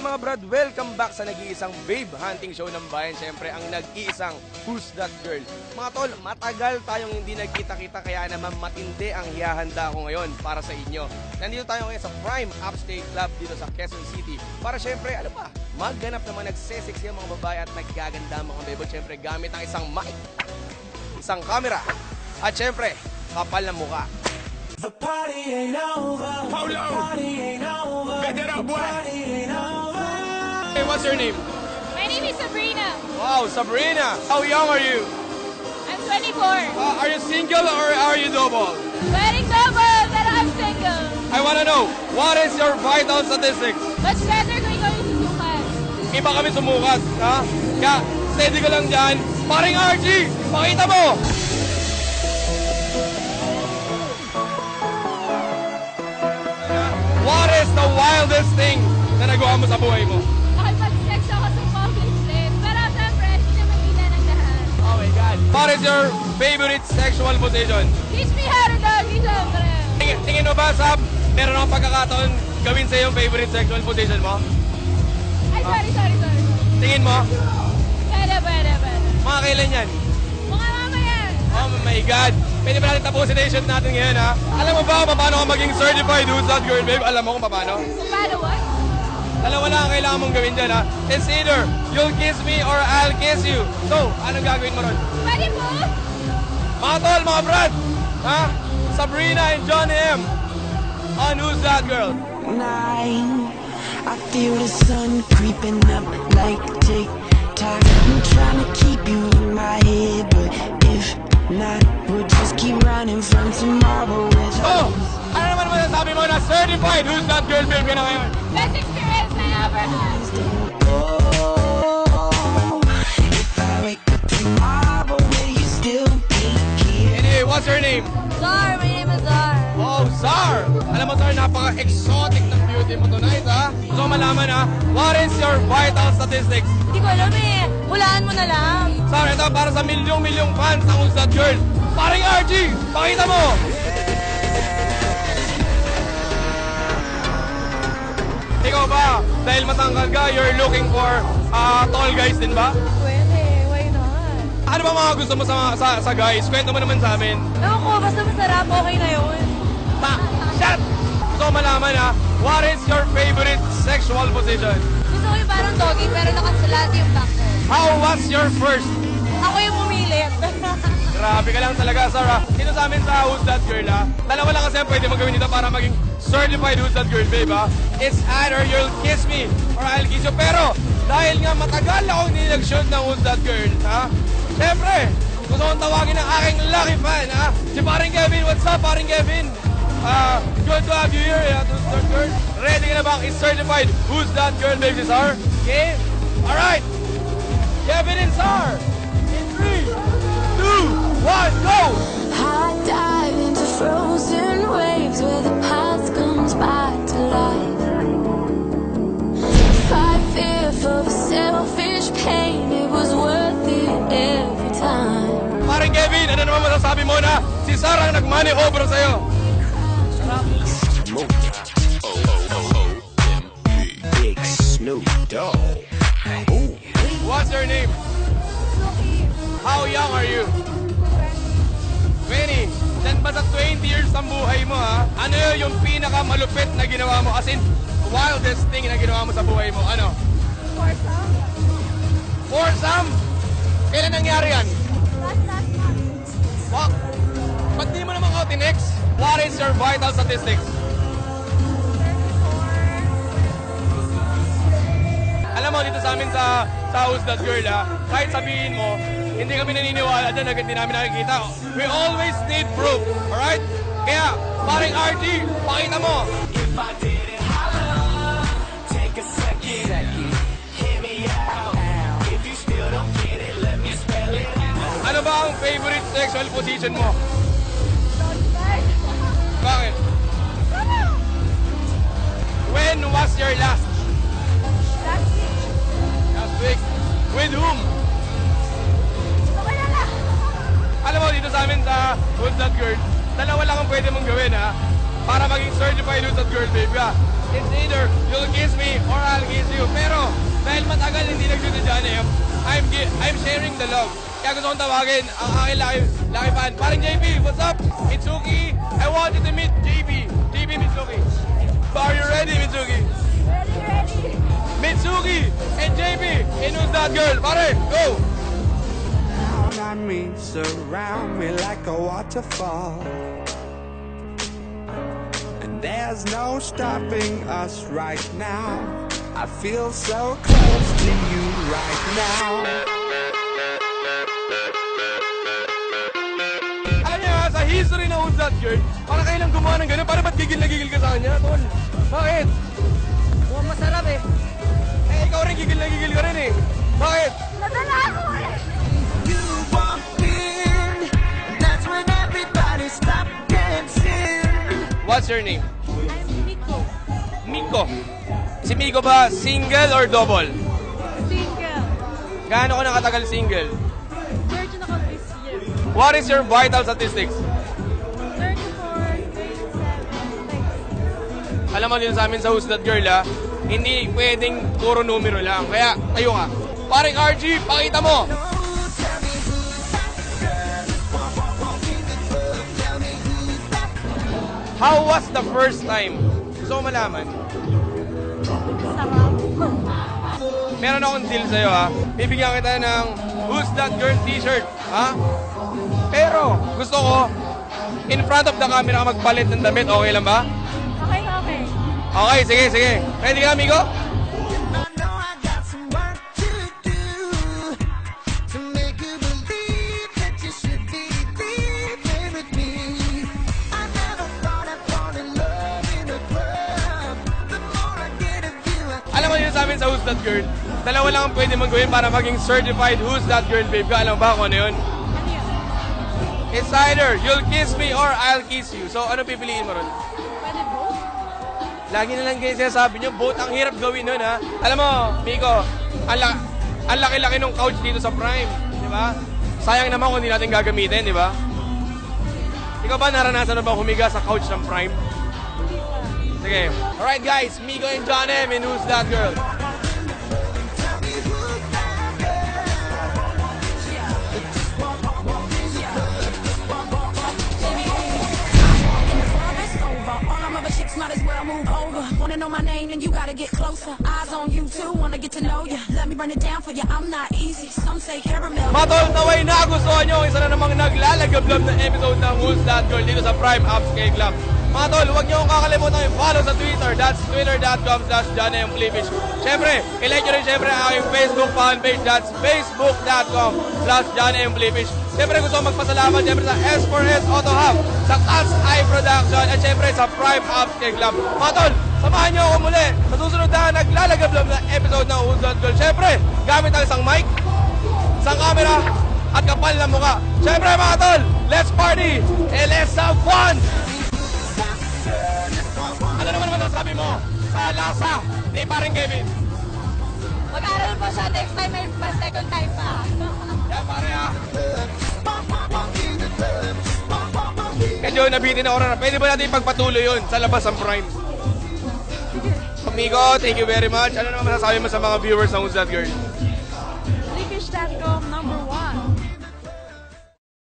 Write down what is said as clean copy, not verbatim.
mga brad, welcome back sa nag-iisang babe hunting show ng bayan. Siyempre, ang nag-iisang Who's That Girl? Mga tol, matagal tayong hindi nagkita-kita kaya naman matindi ang hihahanda ko ngayon para sa inyo. Nandito tayo ngayon sa Prime Upstate Club dito sa Quezon City para siyempre, ano pa, magganap ng mga nagsesexy ang mga babae at naggaganda ang mga bebo. Siyempre, gamit ang isang mic, isang camera, at siyempre, kapal na mukha. The party ain't over. Hold on. Party ain't over. Get it up, boy. Party ain't over. Hey, what's your name? My name is Sabrina. Wow, Sabrina. How young are you? I'm 24. Are you single or are you double? Wedding double, but I'm single. I wanna know, what is your vital statistics? Much better kung ikaw yung susukat. Iba kami sumukat, ha? Kaya, steady ka lang dyan. Paring RG, pakita mo! What is the wildest thing na nagawa mo sa buhay mo? Nakipag-sex ako sa public place. Pero siyempre, hindi naman kita ng lahat. Oh my God. What is your favorite sexual position? Teach me how to doggy, siyempre. Tingin mo ba, Sab, meron akong pagkakataon gawin sa yung favorite sexual position mo? Ay, sorry. Tingin mo? Pwede. Mga kailan yan? Mga mamaya. Oh my God! Pwede ba natin tapusin na yung shoot natin ngayon, ha? Alam mo ba kung paano ka maging certified Who's That Girl, babe? Alam mo kung paano? Kung paano what? Dalawa lang ang kailangan mong gawin dyan, ha? It's either you'll kiss me or I'll kiss you. So, anong gagawin mo ron? Pwede po? Mga tol, mga brad! Ha? Sabrina and Johnny M. On Who's That Girl? Nine. I feel the sun creeping up like tick-tock. I'm trying to keep you in my head, but if not, we'll just keep running from tomorrow with Oh! Ano naman masasabi mo na certified Who's That Girl, babe, ka na ngayon? Best experience I ever had. Oh, if I wake up tomorrow, will you still be here? Anyway, what's your name? Zar, my name is Zar. Oh, Zar! Alam mo, Zar, napaka-exotic ng beauty mo tonight, ha? Gusto ko malaman, ha? What is your vital statistics? Hindi ko alam eh. Hulaan mo na lang. Zar, ito para sa milyong-milyong fans ng Who's That Girl. Paring RG, pakita mo! Ikaw ba, dahil matangkad ka, you're looking for tall guys din ba? Pwede, why not? Ano ba mga gusto mo sa guys? Kwento mo naman sa amin. Ewan ko, basta masarap, okay na yun. Shut! Gusto ko malaman, ha? What is your favorite sexual position? Gusto ko yung parang doggy pero nakasulati yung back ko. How was your first? Ako yung pumilit. Grabe ka lang talaga, Sir, ha? Dito sa amin sa Who's That Girl, ha? Dalawa lang kasi ang pwede magawin dito para maging certified Who's That Girl, babe, ha? It's either you'll kiss me or I'll kiss you. Pero, dahil nga matagal akong hindi nag-shoot ng Who's That Girl, ha? Siyempre, gusto kong tawagin ng aking lucky fan, ha? Si Paring Kevin. What's up, Paring Kevin? Good to have you here, Who's That Girl. Ready ka na bang is-certified Who's That Girl, babe, si Sar? Okay? Alright! Kevin and Sar! In 3, 2, 1, go! I dive into frozen waves where the past comes back to life. Fight fear for the selfish pain, it was worth it every time. Paring Kevin, ano naman masasabi mo na si Sar ang nag-money over sa'yo? Big Snoop Dogg. What's your name? How young are you? 20. Then ba sa 20 years ng buhay mo, ha? Ano yung pinakamalupit na ginawa mo? As in, wildest thing na ginawa mo sa buhay mo? Ano? Foursome? Foursome? Kailan nangyari yan? Last month. Fuck. Ba't di mo naman ako tinext? What is your vital statistics? Alam mo, dito sa amin sa Who's That Girl, ha? Kahit sabihin mo, hindi kami naniniwala dyan, hindi namin nakikita. We always need proof, alright? Kaya, paring RG, pakita mo. If I didn't holler, take a second. Hear me out. If you still don't get it, let me spell it out. Ano ba ang favorite sexual position mo? Bakit? When was your last? Last week. Last week. With whom? Alam mo, dito sa amin sa Who's That Girl, dalawa lang ang pwede mong gawin, ha? Para maging certified Who's That Girl, babe, ha? It's either you'll kiss me or I'll kiss you. John M. I'm sharing the love. Kaya gusto kong tawagin ang aking laki fan. Parang JB, what's up? Mitsuki, I want you to meet JB. JB Mitsuki. Are you ready, Mitsuki? Ready. Mitsuki and JB in Who's That Girl? Pare, go! Down on me, surround me like a waterfall. And there's no stopping us right now. I feel so close to you right now. Alam niyo sa history ng Who's That Girl, parang kayo lang gumawa ng gano'n, parang ba't gigil na gigil ka sa kanya, tol? Bakit? Mukhang masarap eh. Eh, ikaw rin gigil na gigil ka rin eh. Bakit? Nadala ako eh. You walked in, that's when everybody stopped dancing. What's your name? I'm Miko. Miko. Si Miko ba single or double? Single. Gaano ka nakatagal single? Virgin ako this year. What is your vital statistics? 34, 37, Alam mo dito sa amin sa Who's That Girl hindi pwedeng puro numero lang. Kaya tayo ka. Paring RG, pakita mo! How was the first time? Gusto ko malaman. sarap. Meron akong deal sa'yo Bibigyan kita ng Who's That Girl t-shirt. Pero gusto ko, in front of the camera ka magpalit ng damit. Okay lang ba? Okay, okay. Okay, sige, sige. Ready ka, amigo? I know I got some work to do to make you believe that you should be leaving with me. I never thought I'd fall in love in a club. The more I get of you, Alam mo yun sa amin sa Who's That Girl, dalawa lang ang pwede mong gawin para maging certified Who's That Girl, babe. Ka, alam ba kung ano yun? Ano yun? It's either you'll kiss me or I'll kiss you. So, ano pipiliin mo ron? Pwede both? Lagi na lang kayo sinasabi nyo, both ang hirap gawin nun, Alam mo, Miko, ang laki-laki ng couch dito sa Prime, di ba? Sayang naman kung hindi natin gagamitin, di ba? Ikaw ba naranasan na ba humiga sa couch ng Prime? Hindi pa. Sige. Alright guys, Miko and John M in Who's That Girl? Might as well move over. Wanna know my name, then you gotta get closer. Eyes on you too, wanna get to know ya. Let me run it down for you, I'm not easy. Some say caramel. Matol, naway nagustuhan nyo ang isa na namang naglalagablab na episode ng Who's That Girl dito sa Prime Apps K Club. Mga tol, huwag nyo kakalimutan i-follow sa Twitter. That's twitter.com/JohnMFlipish. Siyempre, i-like nyo rin siyempre ang aking Facebook fanpage. That's facebook.com/JohnMFlipish. Siyempre, gusto ko magpasalamat siyempre sa S4S Auto Hub, sa Cat's Eye Production, at siyempre sa Prime Apps K Club. Mga tol, samahan nyo ako muli sa susunod na naglalagablab na episode ng Who's That Girl. Siyempre, gamit ang isang mic, isang camera, at kapal na mukha. Siyempre mga tol, let's party and let's have fun! Ano naman sabi mo sa lasa ni Paring Kevin? Mag-aaral po siya. Next time may second time pa. Yan pare Medyo nabitin ako na. Pwede ba natin ipagpatuloy yun sa labas ng Prime? Amigo, thank you very much. Ano naman masasabi mo sa mga viewers ng Who's That Girl? Flipish.com #1.